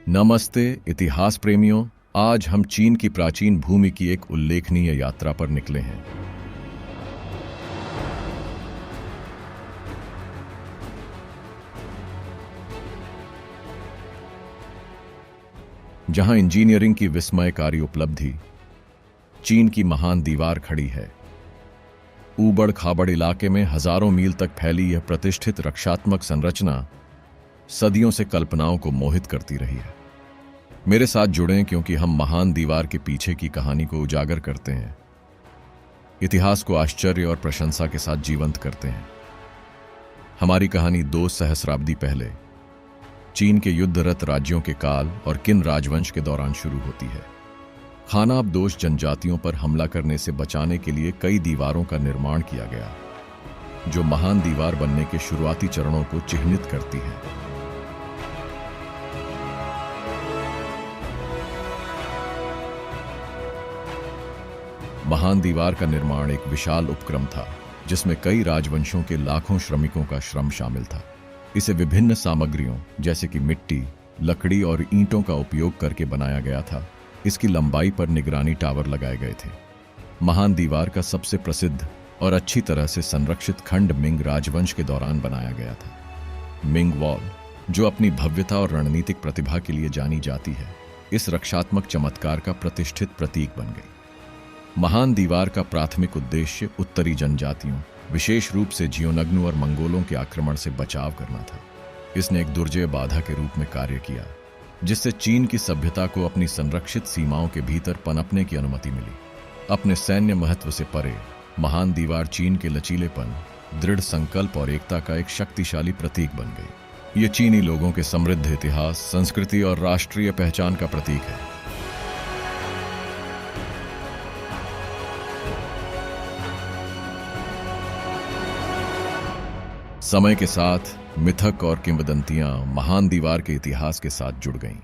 नमस्ते इतिहास प्रेमियों। आज हम चीन की प्राचीन भूमि की एक उल्लेखनीय यात्रा पर निकले हैं। जहां इंजीनियरिंग की विस्मयकारी उपलब्धि, चीन की महान दीवार खड़ी है। ऊबड़ खाबड़ इलाके में हजारों मील तक फैली यह प्रतिष्ठित रक्षात्मक संरचना सदियों से कल्पनाओं को मोहित करती रही है। मेरे साथ जुड़ें क्योंकि हम महान दीवार के पीछे की कहानी को उजागर करते हैं, इतिहास को आश्चर्य और प्रशंसा के साथ जीवंत करते हैं। हमारी कहानी 2 सहस्राब्दी पहले चीन के युद्धरत राज्यों के काल और किन राजवंश के दौरान शुरू होती है। खानाबदोश जनजातियों पर हमला करने से बचाने के लिए कई दीवारों का निर्माण किया गया, जो महान दीवार बनने के शुरुआती चरणों को चिह्नित करती है। महान दीवार का निर्माण एक विशाल उपक्रम था, जिसमें कई राजवंशों के लाखों श्रमिकों का श्रम शामिल था। इसे विभिन्न सामग्रियों जैसे कि मिट्टी, लकड़ी और ईंटों का उपयोग करके बनाया गया था। इसकी लंबाई पर निगरानी टावर लगाए गए थे। महान दीवार का सबसे प्रसिद्ध और अच्छी तरह से संरक्षित खंड मिंग राजवंश के दौरान बनाया गया था। मिंग वॉल, जो अपनी भव्यता और रणनीतिक प्रतिभा के लिए जानी जाती है, इस रक्षात्मक चमत्कार का प्रतिष्ठित प्रतीक बन गई। महान दीवार का प्राथमिक उद्देश्य उत्तरी जनजातियों, विशेष रूप से जियोनग्नु और मंगोलों के आक्रमण से बचाव करना था। इसने एक दुर्जय बाधा के रूप में कार्य किया, जिससे चीन की सभ्यता को अपनी संरक्षित सीमाओं के भीतर पनपने की अनुमति मिली। अपने सैन्य महत्व से परे, महान दीवार चीन के लचीलेपन, दृढ़ संकल्प और एकता का एक शक्तिशाली प्रतीक बन गई। ये चीनी लोगों के समृद्ध इतिहास, संस्कृति और राष्ट्रीय पहचान का प्रतीक है। समय के साथ मिथक और किंवदंतियां महान दीवार के इतिहास के साथ जुड़ गईं।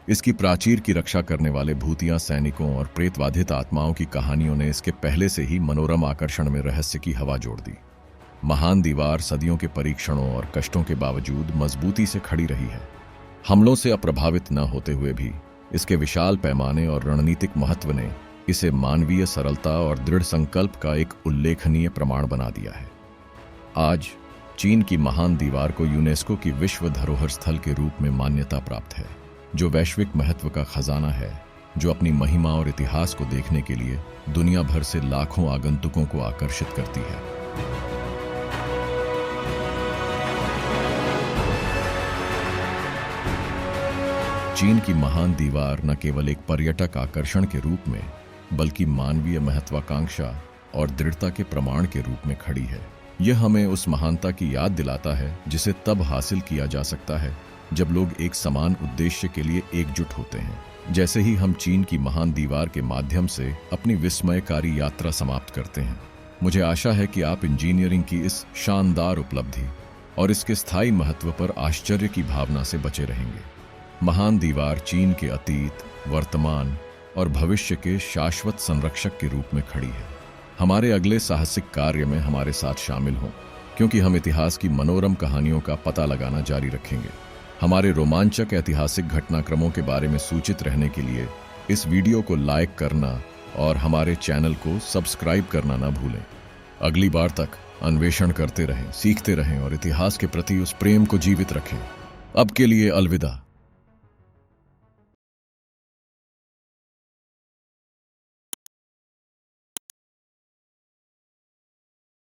इसकी प्राचीर की रक्षा करने वाले भूतिया सैनिकों और प्रेतबाधित आत्माओं की कहानियों ने इसके पहले से ही मनोरम आकर्षण में रहस्य की हवा जोड़ दी। महान दीवार सदियों के परीक्षणों और कष्टों के बावजूद मजबूती से खड़ी रही है। हमलों से अप्रभावित न होते हुए भी इसके विशाल पैमाने और रणनीतिक महत्व ने इसे मानवीय सरलता और दृढ़ संकल्प का एक उल्लेखनीय प्रमाण बना दिया है। आज चीन की महान दीवार को यूनेस्को की विश्व धरोहर स्थल के रूप में मान्यता प्राप्त है, जो वैश्विक महत्व का खजाना है, जो अपनी महिमा और इतिहास को देखने के लिए दुनिया भर से लाखों आगंतुकों को आकर्षित करती है। चीन की महान दीवार न केवल एक पर्यटक आकर्षण के रूप में, बल्कि मानवीय महत्वाकांक्षा और दृढ़ता के प्रमाण के रूप में खड़ी है। यह हमें उस महानता की याद दिलाता है जिसे तब हासिल किया जा सकता है जब लोग एक समान उद्देश्य के लिए एकजुट होते हैं। जैसे ही हम चीन की महान दीवार के माध्यम से अपनी विस्मयकारी यात्रा समाप्त करते हैं, मुझे आशा है कि आप इंजीनियरिंग की इस शानदार उपलब्धि और इसके स्थायी महत्व पर आश्चर्य की भावना से बचे रहेंगे। महान दीवार चीन के अतीत, वर्तमान और भविष्य के शाश्वत संरक्षक के रूप में खड़ी है। हमारे अगले साहसिक कार्य में हमारे साथ शामिल हों, क्योंकि हम इतिहास की मनोरम कहानियों का पता लगाना जारी रखेंगे। हमारे रोमांचक ऐतिहासिक घटनाक्रमों के बारे में सूचित रहने के लिए इस वीडियो को लाइक करना और हमारे चैनल को सब्सक्राइब करना ना भूलें। अगली बार तक अन्वेषण करते रहें, सीखते रहें और इतिहास के प्रति उस प्रेम को जीवित रखें। अब के लिए अलविदा।